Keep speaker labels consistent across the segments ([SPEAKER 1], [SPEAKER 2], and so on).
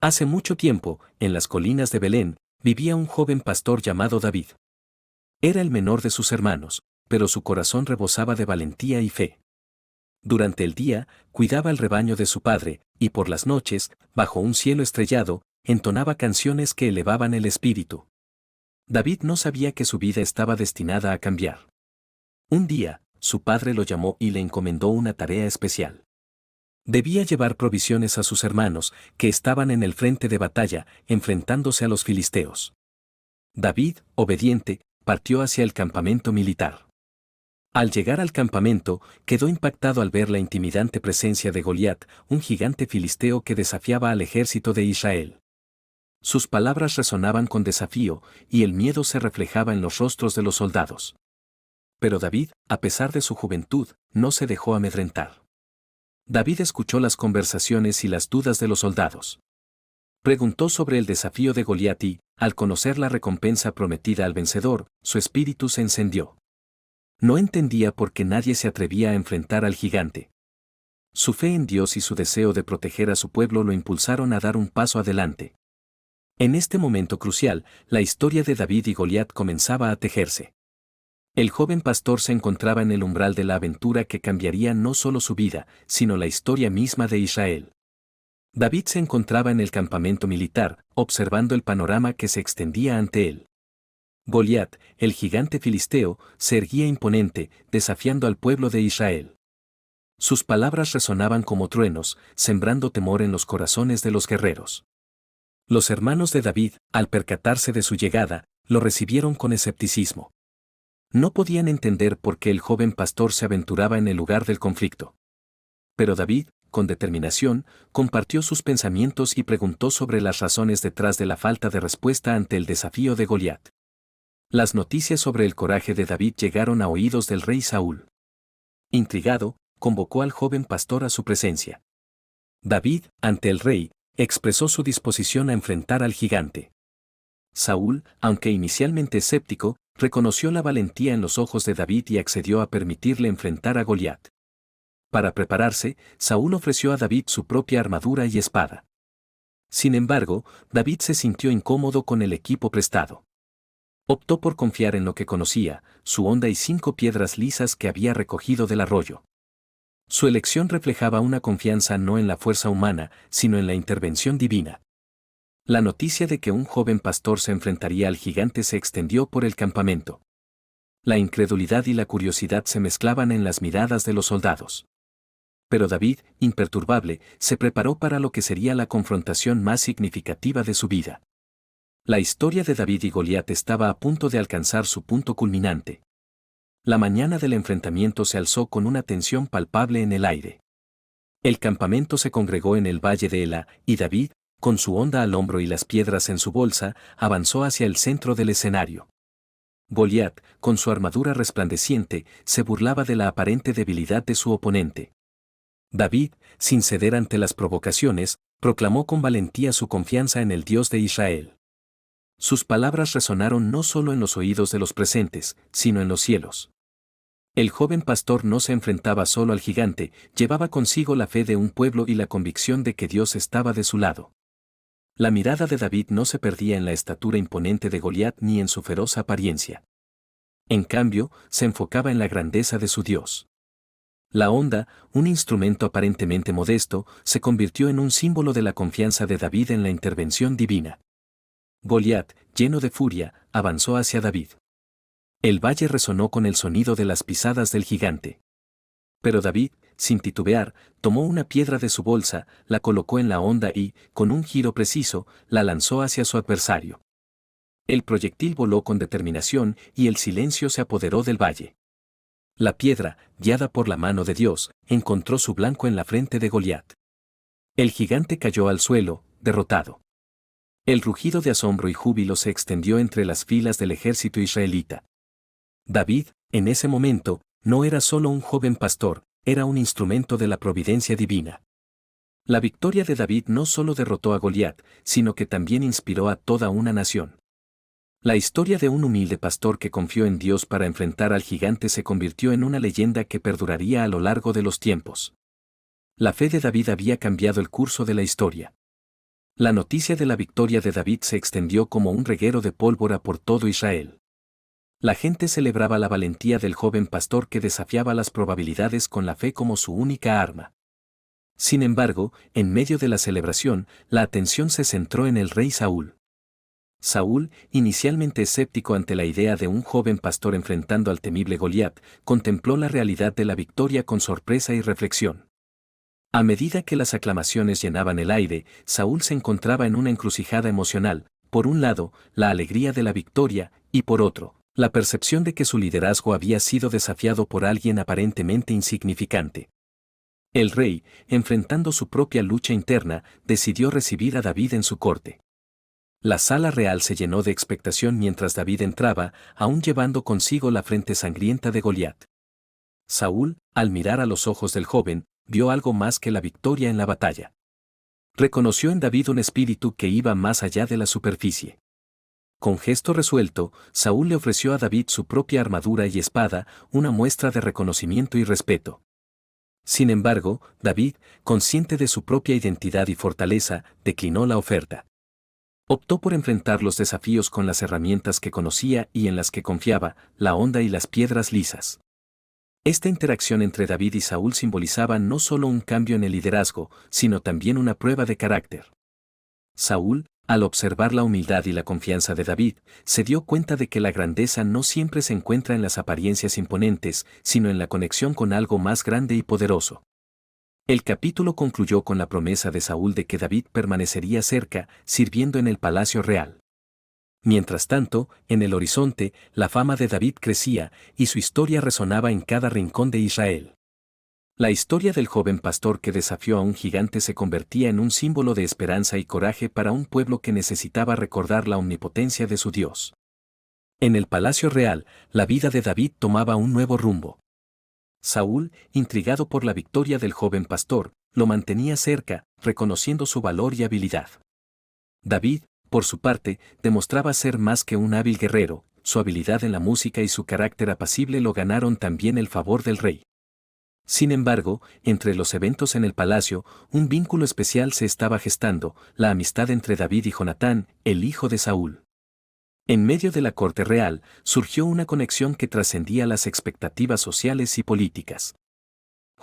[SPEAKER 1] Hace mucho tiempo, en las colinas de Belén, vivía un joven pastor llamado David. Era el menor de sus hermanos, pero su corazón rebosaba de valentía y fe. Durante el día, cuidaba el rebaño de su padre, y por las noches, bajo un cielo estrellado, entonaba canciones que elevaban el espíritu. David no sabía que su vida estaba destinada a cambiar. Un día, su padre lo llamó y le encomendó una tarea especial. Debía llevar provisiones a sus hermanos, que estaban en el frente de batalla, enfrentándose a los filisteos. David, obediente, partió hacia el campamento militar. Al llegar al campamento, quedó impactado al ver la intimidante presencia de Goliat, un gigante filisteo que desafiaba al ejército de Israel. Sus palabras resonaban con desafío, y el miedo se reflejaba en los rostros de los soldados. Pero David, a pesar de su juventud, no se dejó amedrentar. David escuchó las conversaciones y las dudas de los soldados. Preguntó sobre el desafío de Goliat y, al conocer la recompensa prometida al vencedor, su espíritu se encendió. No entendía por qué nadie se atrevía a enfrentar al gigante. Su fe en Dios y su deseo de proteger a su pueblo lo impulsaron a dar un paso adelante. En este momento crucial, la historia de David y Goliat comenzaba a tejerse. El joven pastor se encontraba en el umbral de la aventura que cambiaría no solo su vida, sino la historia misma de Israel. David se encontraba en el campamento militar, observando el panorama que se extendía ante él. Goliat, el gigante filisteo, se erguía imponente, desafiando al pueblo de Israel. Sus palabras resonaban como truenos, sembrando temor en los corazones de los guerreros. Los hermanos de David, al percatarse de su llegada, lo recibieron con escepticismo. No podían entender por qué el joven pastor se aventuraba en el lugar del conflicto. Pero David, con determinación, compartió sus pensamientos y preguntó sobre las razones detrás de la falta de respuesta ante el desafío de Goliat. Las noticias sobre el coraje de David llegaron a oídos del rey Saúl. Intrigado, convocó al joven pastor a su presencia. David, ante el rey, expresó su disposición a enfrentar al gigante. Saúl, aunque inicialmente escéptico, reconoció la valentía en los ojos de David y accedió a permitirle enfrentar a Goliat. Para prepararse, Saúl ofreció a David su propia armadura y espada. Sin embargo, David se sintió incómodo con el equipo prestado. Optó por confiar en lo que conocía, su honda y 5 piedras lisas que había recogido del arroyo. Su elección reflejaba una confianza no en la fuerza humana, sino en la intervención divina. La noticia de que un joven pastor se enfrentaría al gigante se extendió por el campamento. La incredulidad y la curiosidad se mezclaban en las miradas de los soldados. Pero David, imperturbable, se preparó para lo que sería la confrontación más significativa de su vida. La historia de David y Goliat estaba a punto de alcanzar su punto culminante. La mañana del enfrentamiento se alzó con una tensión palpable en el aire. El campamento se congregó en el valle de Ela, y David, con su honda al hombro y las piedras en su bolsa, avanzó hacia el centro del escenario. Goliat, con su armadura resplandeciente, se burlaba de la aparente debilidad de su oponente. David, sin ceder ante las provocaciones, proclamó con valentía su confianza en el Dios de Israel. Sus palabras resonaron no solo en los oídos de los presentes, sino en los cielos. El joven pastor no se enfrentaba solo al gigante, llevaba consigo la fe de un pueblo y la convicción de que Dios estaba de su lado. La mirada de David no se perdía en la estatura imponente de Goliat ni en su feroz apariencia. En cambio, se enfocaba en la grandeza de su Dios. La honda, un instrumento aparentemente modesto, se convirtió en un símbolo de la confianza de David en la intervención divina. Goliat, lleno de furia, avanzó hacia David. El valle resonó con el sonido de las pisadas del gigante. Pero David, sin titubear, tomó una piedra de su bolsa, la colocó en la honda y, con un giro preciso, la lanzó hacia su adversario. El proyectil voló con determinación y el silencio se apoderó del valle. La piedra, guiada por la mano de Dios, encontró su blanco en la frente de Goliat. El gigante cayó al suelo, derrotado. El rugido de asombro y júbilo se extendió entre las filas del ejército israelita. David, en ese momento, no era solo un joven pastor, era un instrumento de la providencia divina. La victoria de David no solo derrotó a Goliat, sino que también inspiró a toda una nación. La historia de un humilde pastor que confió en Dios para enfrentar al gigante se convirtió en una leyenda que perduraría a lo largo de los tiempos. La fe de David había cambiado el curso de la historia. La noticia de la victoria de David se extendió como un reguero de pólvora por todo Israel. La gente celebraba la valentía del joven pastor que desafiaba las probabilidades con la fe como su única arma. Sin embargo, en medio de la celebración, la atención se centró en el rey Saúl. Saúl, inicialmente escéptico ante la idea de un joven pastor enfrentando al temible Goliat, contempló la realidad de la victoria con sorpresa y reflexión. A medida que las aclamaciones llenaban el aire, Saúl se encontraba en una encrucijada emocional, por un lado, la alegría de la victoria, y por otro, la percepción de que su liderazgo había sido desafiado por alguien aparentemente insignificante. El rey, enfrentando su propia lucha interna, decidió recibir a David en su corte. La sala real se llenó de expectación mientras David entraba, aún llevando consigo la frente sangrienta de Goliat. Saúl, al mirar a los ojos del joven, vio algo más que la victoria en la batalla. Reconoció en David un espíritu que iba más allá de la superficie. Con gesto resuelto, Saúl le ofreció a David su propia armadura y espada, una muestra de reconocimiento y respeto. Sin embargo, David, consciente de su propia identidad y fortaleza, declinó la oferta. Optó por enfrentar los desafíos con las herramientas que conocía y en las que confiaba, la honda y las piedras lisas. Esta interacción entre David y Saúl simbolizaba no solo un cambio en el liderazgo, sino también una prueba de carácter. Saúl, al observar la humildad y la confianza de David, se dio cuenta de que la grandeza no siempre se encuentra en las apariencias imponentes, sino en la conexión con algo más grande y poderoso. El capítulo concluyó con la promesa de Saúl de que David permanecería cerca, sirviendo en el palacio real. Mientras tanto, en el horizonte, la fama de David crecía, y su historia resonaba en cada rincón de Israel. La historia del joven pastor que desafió a un gigante se convertía en un símbolo de esperanza y coraje para un pueblo que necesitaba recordar la omnipotencia de su Dios. En el palacio real, la vida de David tomaba un nuevo rumbo. Saúl, intrigado por la victoria del joven pastor, lo mantenía cerca, reconociendo su valor y habilidad. David, por su parte, demostraba ser más que un hábil guerrero, su habilidad en la música y su carácter apacible lo ganaron también el favor del rey. Sin embargo, entre los eventos en el palacio, un vínculo especial se estaba gestando, la amistad entre David y Jonatán, el hijo de Saúl. En medio de la corte real, surgió una conexión que trascendía las expectativas sociales y políticas.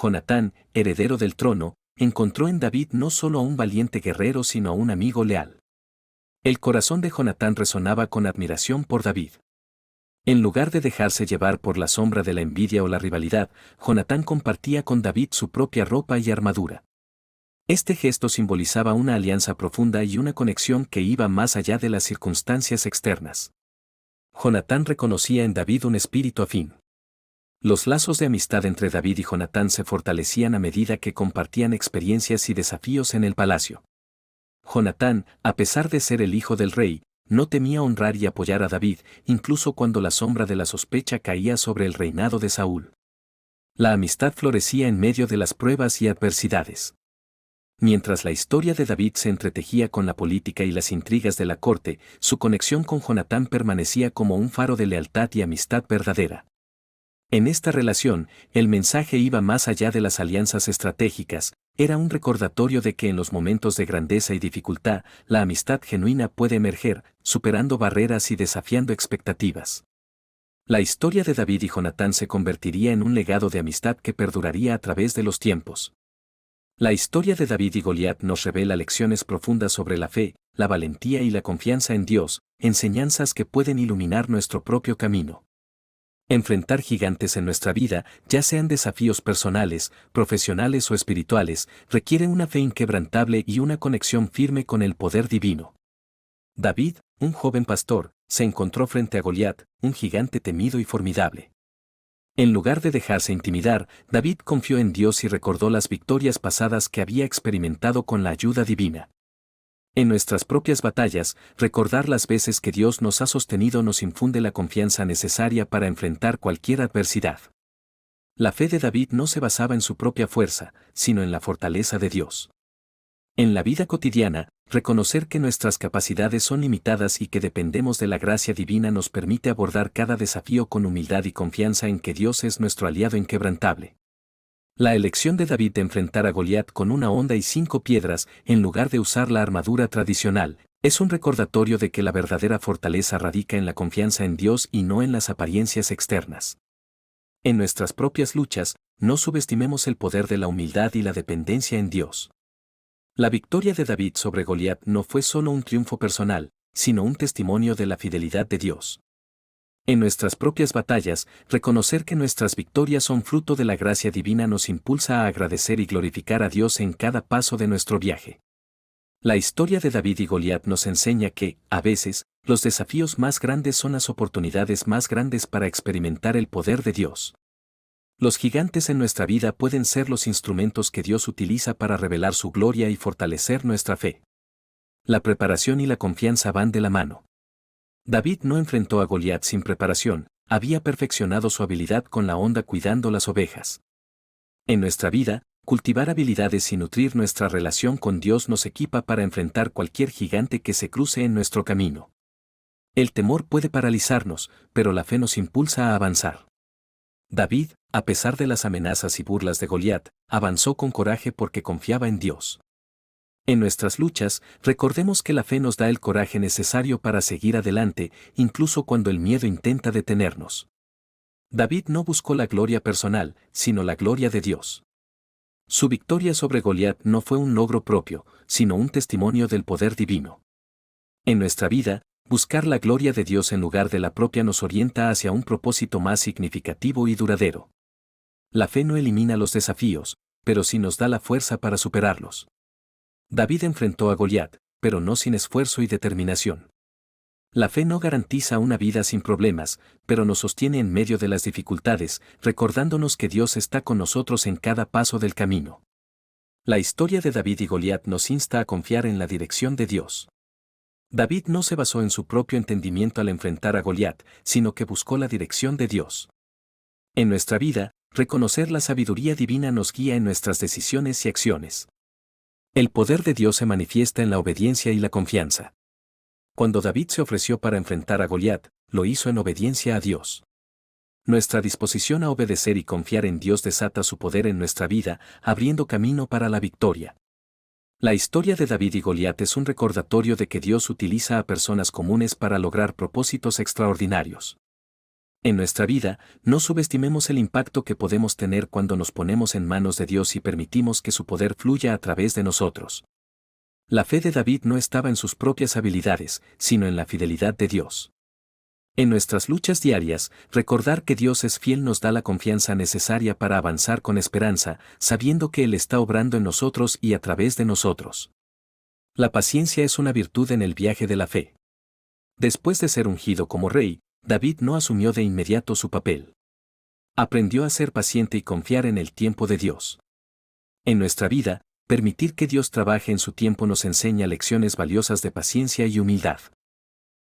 [SPEAKER 1] Jonatán, heredero del trono, encontró en David no solo a un valiente guerrero sino a un amigo leal. El corazón de Jonatán resonaba con admiración por David. En lugar de dejarse llevar por la sombra de la envidia o la rivalidad, Jonatán compartía con David su propia ropa y armadura. Este gesto simbolizaba una alianza profunda y una conexión que iba más allá de las circunstancias externas. Jonatán reconocía en David un espíritu afín. Los lazos de amistad entre David y Jonatán se fortalecían a medida que compartían experiencias y desafíos en el palacio. Jonatán, a pesar de ser el hijo del rey, no temía honrar y apoyar a David, incluso cuando la sombra de la sospecha caía sobre el reinado de Saúl. La amistad florecía en medio de las pruebas y adversidades. Mientras la historia de David se entretejía con la política y las intrigas de la corte, su conexión con Jonatán permanecía como un faro de lealtad y amistad verdadera. En esta relación, el mensaje iba más allá de las alianzas estratégicas, era un recordatorio de que en los momentos de grandeza y dificultad, la amistad genuina puede emerger, superando barreras y desafiando expectativas. La historia de David y Jonatán se convertiría en un legado de amistad que perduraría a través de los tiempos. La historia de David y Goliat nos revela lecciones profundas sobre la fe, la valentía y la confianza en Dios, enseñanzas que pueden iluminar nuestro propio camino. Enfrentar gigantes en nuestra vida, ya sean desafíos personales, profesionales o espirituales, requiere una fe inquebrantable y una conexión firme con el poder divino. David, un joven pastor, se encontró frente a Goliat, un gigante temido y formidable. En lugar de dejarse intimidar, David confió en Dios y recordó las victorias pasadas que había experimentado con la ayuda divina. En nuestras propias batallas, recordar las veces que Dios nos ha sostenido nos infunde la confianza necesaria para enfrentar cualquier adversidad. La fe de David no se basaba en su propia fuerza, sino en la fortaleza de Dios. En la vida cotidiana, reconocer que nuestras capacidades son limitadas y que dependemos de la gracia divina nos permite abordar cada desafío con humildad y confianza en que Dios es nuestro aliado inquebrantable. La elección de David de enfrentar a Goliat con una honda y 5 piedras, en lugar de usar la armadura tradicional, es un recordatorio de que la verdadera fortaleza radica en la confianza en Dios y no en las apariencias externas. En nuestras propias luchas, no subestimemos el poder de la humildad y la dependencia en Dios. La victoria de David sobre Goliat no fue solo un triunfo personal, sino un testimonio de la fidelidad de Dios. En nuestras propias batallas, reconocer que nuestras victorias son fruto de la gracia divina nos impulsa a agradecer y glorificar a Dios en cada paso de nuestro viaje. La historia de David y Goliat nos enseña que, a veces, los desafíos más grandes son las oportunidades más grandes para experimentar el poder de Dios. Los gigantes en nuestra vida pueden ser los instrumentos que Dios utiliza para revelar su gloria y fortalecer nuestra fe. La preparación y la confianza van de la mano. David no enfrentó a Goliat sin preparación, había perfeccionado su habilidad con la honda cuidando las ovejas. En nuestra vida, cultivar habilidades y nutrir nuestra relación con Dios nos equipa para enfrentar cualquier gigante que se cruce en nuestro camino. El temor puede paralizarnos, pero la fe nos impulsa a avanzar. David, a pesar de las amenazas y burlas de Goliat, avanzó con coraje porque confiaba en Dios. En nuestras luchas, recordemos que la fe nos da el coraje necesario para seguir adelante, incluso cuando el miedo intenta detenernos. David no buscó la gloria personal, sino la gloria de Dios. Su victoria sobre Goliat no fue un logro propio, sino un testimonio del poder divino. En nuestra vida, buscar la gloria de Dios en lugar de la propia nos orienta hacia un propósito más significativo y duradero. La fe no elimina los desafíos, pero sí nos da la fuerza para superarlos. David enfrentó a Goliat, pero no sin esfuerzo y determinación. La fe no garantiza una vida sin problemas, pero nos sostiene en medio de las dificultades, recordándonos que Dios está con nosotros en cada paso del camino. La historia de David y Goliat nos insta a confiar en la dirección de Dios. David no se basó en su propio entendimiento al enfrentar a Goliat, sino que buscó la dirección de Dios. En nuestra vida, reconocer la sabiduría divina nos guía en nuestras decisiones y acciones. El poder de Dios se manifiesta en la obediencia y la confianza. Cuando David se ofreció para enfrentar a Goliat, lo hizo en obediencia a Dios. Nuestra disposición a obedecer y confiar en Dios desata su poder en nuestra vida, abriendo camino para la victoria. La historia de David y Goliat es un recordatorio de que Dios utiliza a personas comunes para lograr propósitos extraordinarios. En nuestra vida, no subestimemos el impacto que podemos tener cuando nos ponemos en manos de Dios y permitimos que su poder fluya a través de nosotros. La fe de David no estaba en sus propias habilidades, sino en la fidelidad de Dios. En nuestras luchas diarias, recordar que Dios es fiel nos da la confianza necesaria para avanzar con esperanza, sabiendo que Él está obrando en nosotros y a través de nosotros. La paciencia es una virtud en el viaje de la fe. Después de ser ungido como rey, David no asumió de inmediato su papel. Aprendió a ser paciente y confiar en el tiempo de Dios. En nuestra vida, permitir que Dios trabaje en su tiempo nos enseña lecciones valiosas de paciencia y humildad.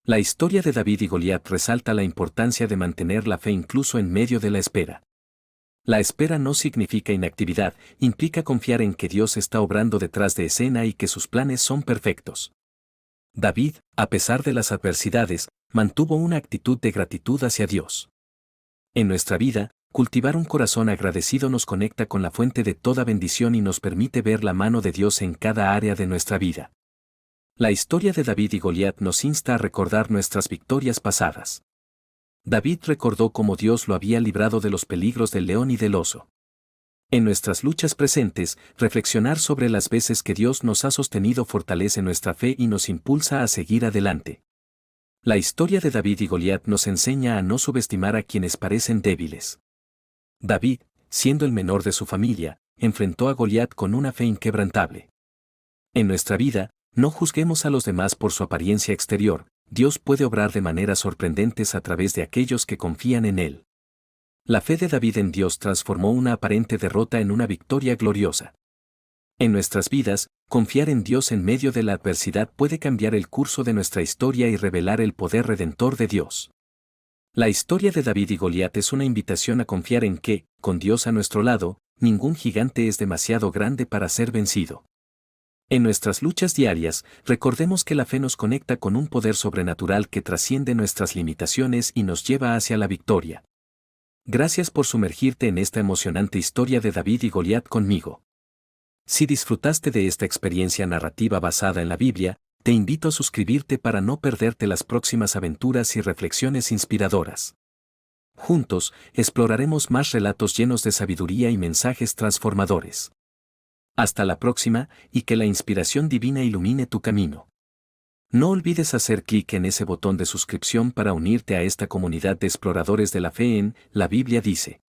[SPEAKER 1] La historia de David y Goliat resalta la importancia de mantener la fe incluso en medio de la espera. La espera no significa inactividad, implica confiar en que Dios está obrando detrás de escena y que sus planes son perfectos. David, a pesar de las adversidades, mantuvo una actitud de gratitud hacia Dios. En nuestra vida, cultivar un corazón agradecido nos conecta con la fuente de toda bendición y nos permite ver la mano de Dios en cada área de nuestra vida. La historia de David y Goliat nos insta a recordar nuestras victorias pasadas. David recordó cómo Dios lo había librado de los peligros del león y del oso. En nuestras luchas presentes, reflexionar sobre las veces que Dios nos ha sostenido fortalece nuestra fe y nos impulsa a seguir adelante. La historia de David y Goliat nos enseña a no subestimar a quienes parecen débiles. David, siendo el menor de su familia, enfrentó a Goliat con una fe inquebrantable. En nuestra vida, no juzguemos a los demás por su apariencia exterior, Dios puede obrar de maneras sorprendentes a través de aquellos que confían en Él. La fe de David en Dios transformó una aparente derrota en una victoria gloriosa. En nuestras vidas, confiar en Dios en medio de la adversidad puede cambiar el curso de nuestra historia y revelar el poder redentor de Dios. La historia de David y Goliat es una invitación a confiar en que, con Dios a nuestro lado, ningún gigante es demasiado grande para ser vencido. En nuestras luchas diarias, recordemos que la fe nos conecta con un poder sobrenatural que trasciende nuestras limitaciones y nos lleva hacia la victoria. Gracias por sumergirte en esta emocionante historia de David y Goliat conmigo. Si disfrutaste de esta experiencia narrativa basada en la Biblia, te invito a suscribirte para no perderte las próximas aventuras y reflexiones inspiradoras. Juntos, exploraremos más relatos llenos de sabiduría y mensajes transformadores. Hasta la próxima, y que la inspiración divina ilumine tu camino. No olvides hacer clic en ese botón de suscripción para unirte a esta comunidad de exploradores de la fe en La Biblia dice.